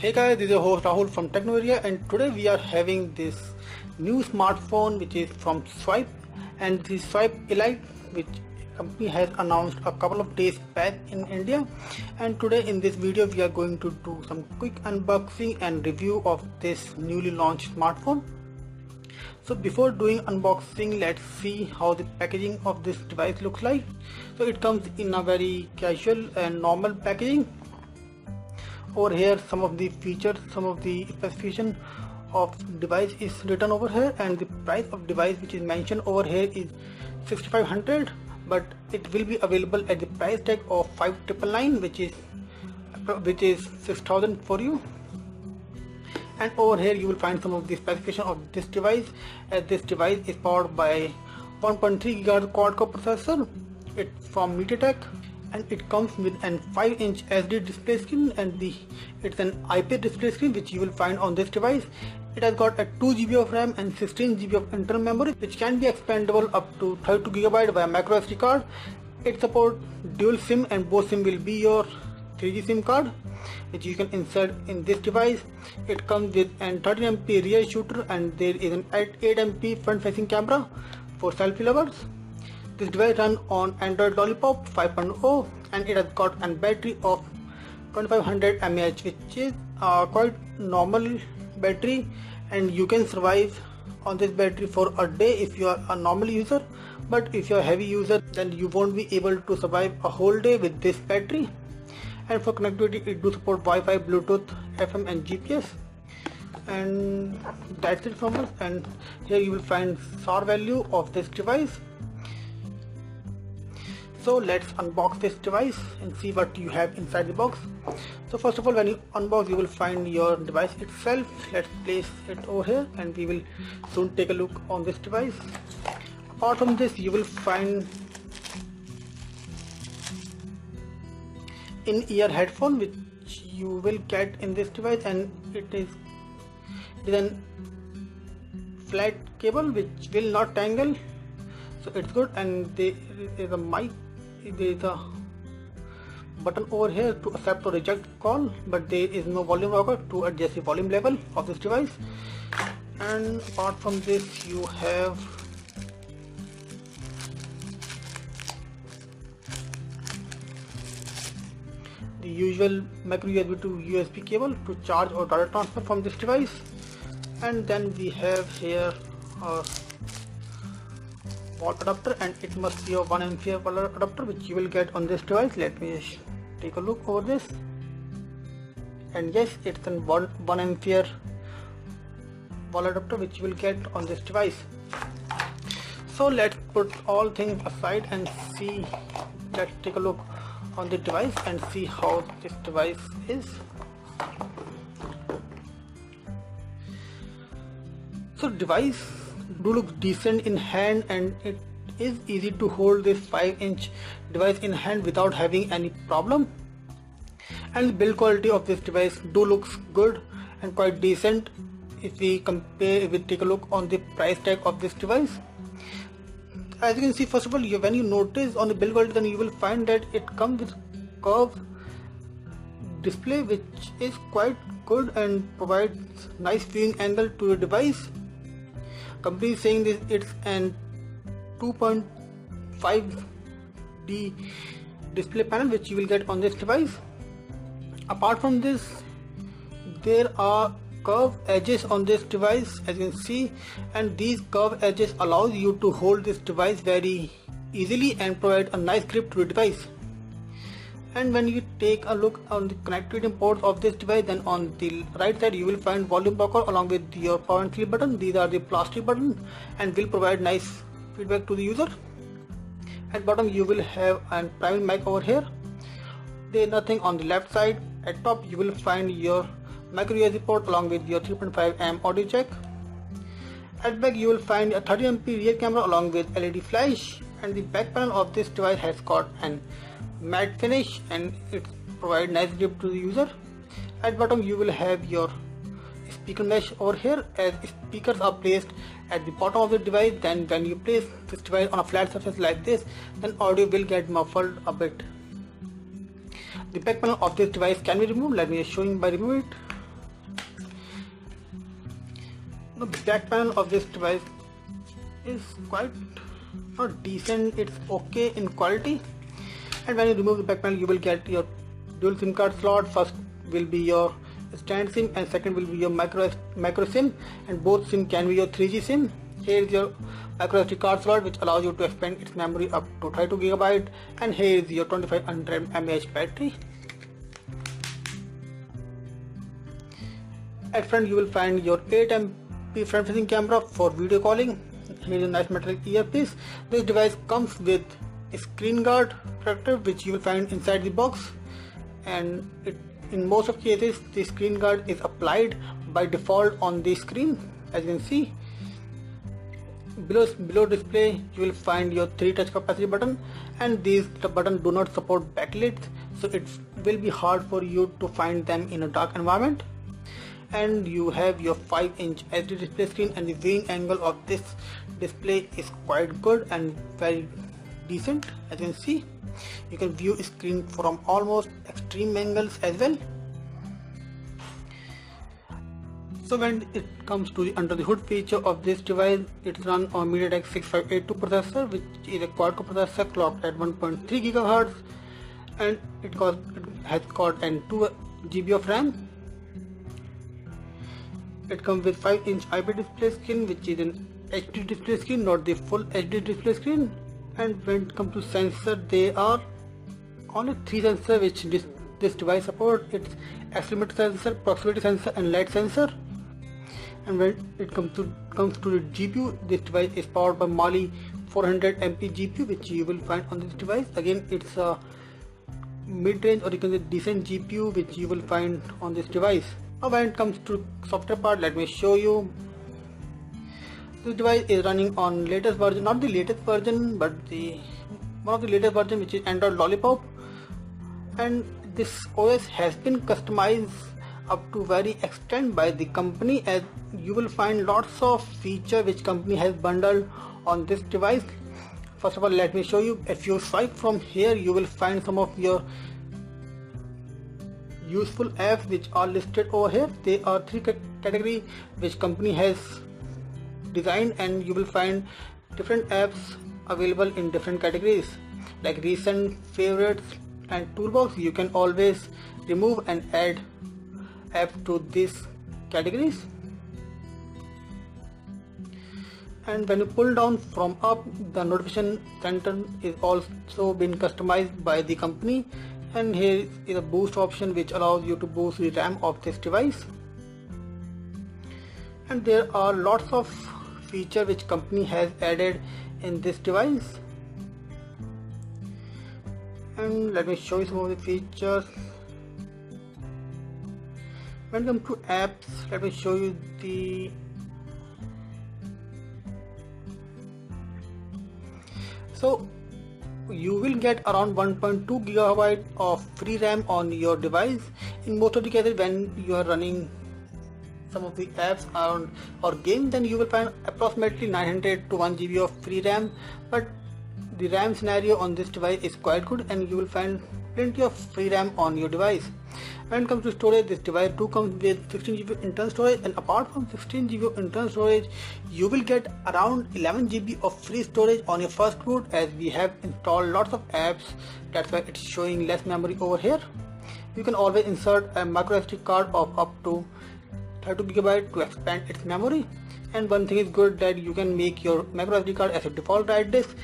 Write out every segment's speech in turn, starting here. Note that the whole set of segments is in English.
Hey guys, this is your host Rahul from Technoria, and today we are having this new smartphone which is from Swipe, and this Swipe Elite, which company has announced a couple of days back in India. And today in this video we are going to do some quick unboxing and review of this newly launched smartphone. So before doing unboxing, let's see how the packaging of this device looks like. So it comes in a very casual and normal packaging. Over here some of the features, some of the specification of device is written over here, and the price of device which is mentioned over here is 6500, but it will be available at the price tag of 5999, which is 6000 for you. And over here you will find some of the specification of this device, as this device is powered by 1.3 GHz quad-core processor. It's from MediaTek, and it comes with an 5-inch SD display screen, and it's an IPS display screen which you will find on this device. It has got a 2 GB of RAM and 16 GB of internal memory, which can be expandable up to 32 GB via micro SD card. It supports dual SIM, and both SIM will be your 3G SIM card, which you can insert in this device. It comes with an 13 MP rear shooter, and there is an 8 MP front facing camera for selfie lovers. This device runs on Android Lollipop 5.0, and it has got a battery of 2500 mAh, which is quite normal battery, and you can survive on this battery for a day if you are a normal user. But if you are a heavy user, then you won't be able to survive a whole day with this battery. And for connectivity, it do support Wi-Fi, Bluetooth, FM and GPS. And that's it from us. And here you will find SAR value of this device. So let's unbox this device and see what you have inside the box. So first of all, when you unbox, you will find your device itself. Let's place it over here, and we will soon take a look on this device. Apart from this, you will find in-ear headphone which you will get in this device, and it is a flat cable which will not tangle, so it's good. And there is a mic, there is a button over here to accept or reject call, but there is no volume rocker to adjust the volume level of this device. And apart from this, you have the usual micro USB to USB cable to charge or data transfer from this device. And then we have here a wall adapter, and it must be a 1 ampere wall adapter which you will get on this device. Let me take a look over this, and yes, it's a 1 ampere wall adapter which you will get on this device. So let's put all things aside and see. Let's take a look on the device and see how this device is. So device do look decent in hand, and it is easy to hold this 5-inch device in hand without having any problem. And the build quality of this device do looks good and quite decent if we take a look on the price tag of this device. As you can see, first of all, when you notice on the build quality, then you will find that it comes with curved display which is quite good and provides nice viewing angle to your device. Company is saying this it's an 2.5D display panel which you will get on this device. Apart from this, there are curved edges on this device, as you can see, and these curved edges allows you to hold this device very easily and provide a nice grip to the device. And when you take a look on the connectivity ports of this device, then on the right side you will find volume rocker along with your power and sleep button. These are the plastic buttons and will provide nice feedback to the user. At bottom you will have a primary mic over here. There is nothing on the left side. At top you will find your micro USB port along with your 3.5mm audio jack. At back you will find a 30 MP rear camera along with LED flash, and the back panel of this device has got an matte finish and it provides nice grip to the user. At bottom you will have your speaker mesh over here, as speakers are placed at the bottom of the device. Then when you place this device on a flat surface like this, then audio will get muffled a bit. The back panel of this device can be removed. Let me show you by removing it. The back panel of this device is quite not decent, it's okay in quality. And when you remove the back panel, you will get your dual SIM card slot. First will be your stand SIM and second will be your micro SIM, and both SIM can be your 3G SIM. Here is your micro SD card slot which allows you to expand its memory up to 32 GB, and here is your 2500 mAh battery. At front you will find your 8MP front facing camera for video calling. Here is a nice metal earpiece. This device comes with a screen guard protector which you will find inside the box, and in most of cases the screen guard is applied by default on the screen. As you can see, below display you will find your 3 touch capacity button, and these buttons do not support backlit, so it will be hard for you to find them in a dark environment. And you have your 5-inch HD display screen, and the viewing angle of this display is quite good and very decent. As you can see, you can view a screen from almost extreme angles as well. So when it comes to the under the hood feature of this device, it's run on MediaTek 6582 processor, which is a quad-core processor clocked at 1.3 GHz, and it has got 2 GB of RAM. It comes with 5-inch IPS display screen, which is an HD display screen, not the full HD display screen. And when it comes to sensor, there are only 3 sensors which this device supports. It's accelerometer sensor, proximity sensor, and light sensor. And when it comes to the GPU, this device is powered by Mali 400MP GPU, which you will find on this device. Again, it's a mid-range or you can say decent GPU which you will find on this device. Now when it comes to software part, let me show you. This device is running on latest version, not the latest version, but one of the latest version, which is Android Lollipop. And this OS has been customized up to very extent by the company, as you will find lots of features which company has bundled on this device. First of all, let me show you. If you swipe from here, you will find some of your useful apps which are listed over here. There are 3 categories which company has designed, and you will find different apps available in different categories like recent, favorites, and toolbox. You can always remove and add apps to these categories. And when you pull down from up, the notification center is also been customized by the company. And here is a boost option which allows you to boost the RAM of this device. And there are lots of features which company has added in this device. And let me show you some of the features. When it comes to apps, let me show you the you will get around 1.2 GB of free RAM on your device. In most of the cases, when you are running some of the apps or games, then you will find approximately 900 to 1 GB of free RAM. But the RAM scenario on this device is quite good, and you will find plenty of free RAM on your device. When it comes to storage, this device too comes with 16 GB internal storage, and apart from 16 GB internal storage, you will get around 11 GB of free storage on your first boot, as we have installed lots of apps. That's why it's showing less memory over here. You can always insert a micro SD card of up to 32 GB to expand its memory. And one thing is good, that you can make your micro SD card as a default write disk.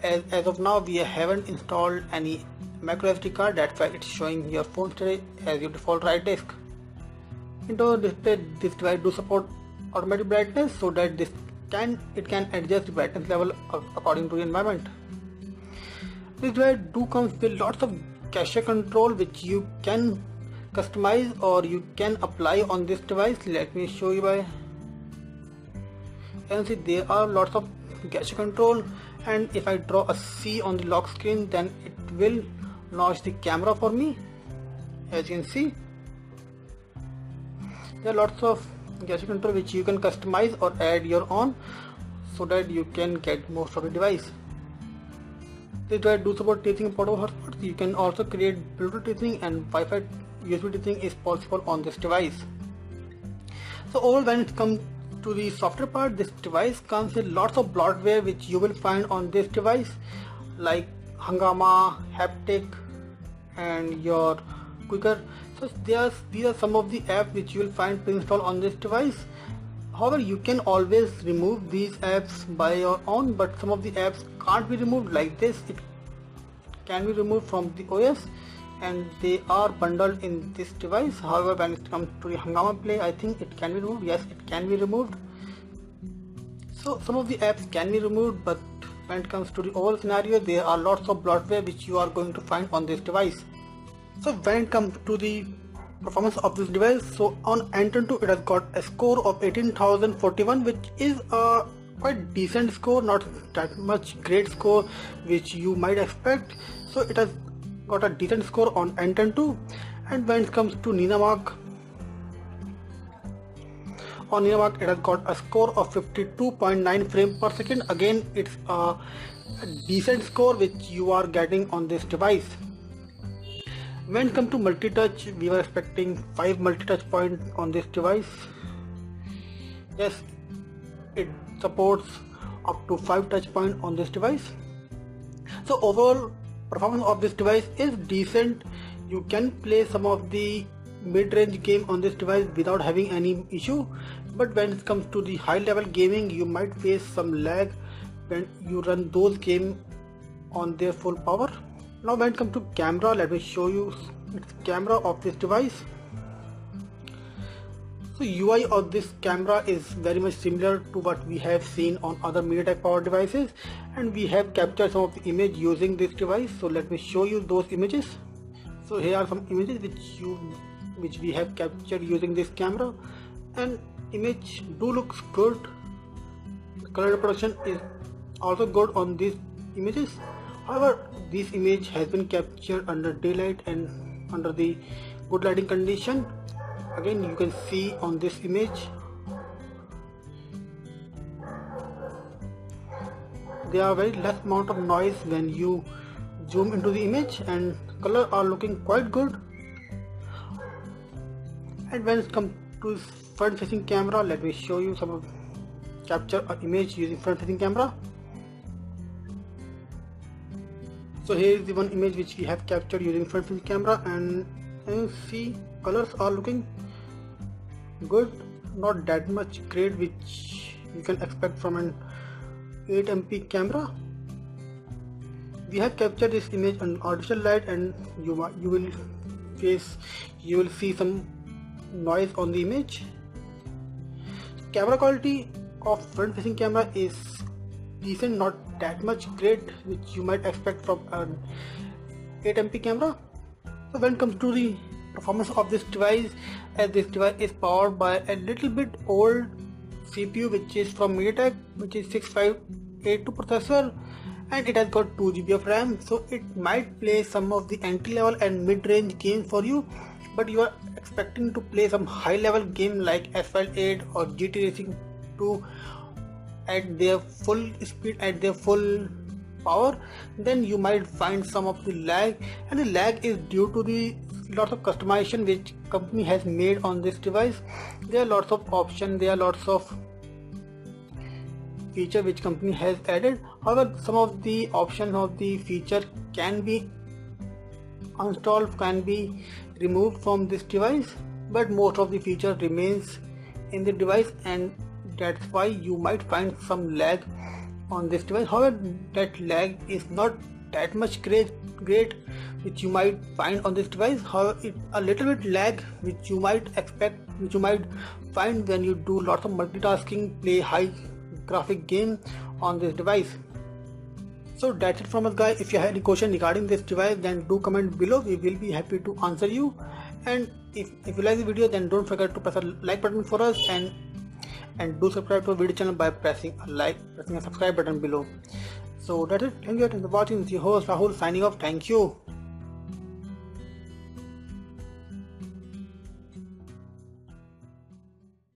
As of now, we haven't installed any micro SD card, that's why it's showing your phone storage as your default write disk. Into display, this device do support automatic brightness, so that it can adjust the brightness level according to the environment. This device do comes with lots of cache control which you can customize or you can apply on this device. Let me show you by. You can see there are lots of cache control, and if I draw a C on the lock screen, then it will launch the camera for me. As you can see, there are lots of cache control which you can customize or add your own, so that you can get most of the device. This device do support teething portable hotspots. You can also create Bluetooth teething, and Wi-Fi USB teething is possible on this device. So overall, when it comes to the software part, this device comes with lots of bloatware which you will find on this device, like Hangama, Haptic, and your Quicker. So these are some of the apps which you will find pre-installed on this device. However, you can always remove these apps by your own, but some of the apps can't be removed like this. It can be removed from the OS and they are bundled in this device. However, when it comes to the Hangama Play, I think it can be removed. Yes, it can be removed. So some of the apps can be removed, but when it comes to the overall scenario, there are lots of bloatware which you are going to find on this device. So when it comes to the performance of this device, so on Antutu it has got a score of 18,041, which is a quite decent score, not that much great score which you might expect. So it has got a decent score on Antutu. And when it comes to Ninamark, on Ninamark it has got a score of 52.9 frames per second. Again, it's a decent score which you are getting on this device. When it comes to multi-touch, we were expecting 5 multi-touch points on this device. Yes, it supports up to 5 touch points on this device. So overall performance of this device is decent. You can play some of the mid-range game on this device without having any issue, but when it comes to the high-level gaming, you might face some lag when you run those games on their full power. Now when it comes to camera, let me show you its camera of this device. So UI of this camera is very much similar to what we have seen on other MediaTek power devices, and we have captured some of the image using this device. So let me show you those images. So here are some images which we have captured using this camera, and image do looks good. Color reproduction is also good on these images. However, this image has been captured under daylight and under the good lighting condition. Again, you can see on this image there are very less amount of noise when you zoom into the image, and color are looking quite good. And when it comes to front facing camera, let me show you some of capture an image using front facing camera. So here is the one image which we have captured using front facing camera, and you see colors are looking good, not that much great which you can expect from an 8MP camera. We have captured this image on artificial light, and you will see some noise on the image. Camera quality of front facing camera is decent, not that much great which you might expect from an 8MP camera. So when it comes to the performance of this device, as this device is powered by a little bit old CPU which is from MediaTek, which is 6582 processor, and it has got 2GB of RAM, so it might play some of the entry-level and mid-range games for you, but you are expecting to play some high-level game like Asphalt 8 or GT Racing 2 at their full speed, at their full power, then you might find some of the lag, and the lag is due to the lots of customization which company has made on this device. There are lots of options, there are lots of feature which company has added. However, some of the options of the feature can be installed, can be removed from this device, but most of the feature remains in the device, and that's why you might find some lag on this device. However, that lag is not that much great which you might find on this device. However, it's a little bit lag which you might expect, which you might find when you do lots of multitasking, play high graphic game on this device. So that's it from us, guys. If you have any question regarding this device, then do comment below. We will be happy to answer you. And if you like the video, then don't forget to press a like button for us, and do subscribe to our video channel by pressing a subscribe button below. So that's it. Thank you for watching. It's your host Rahul signing off. Thank you.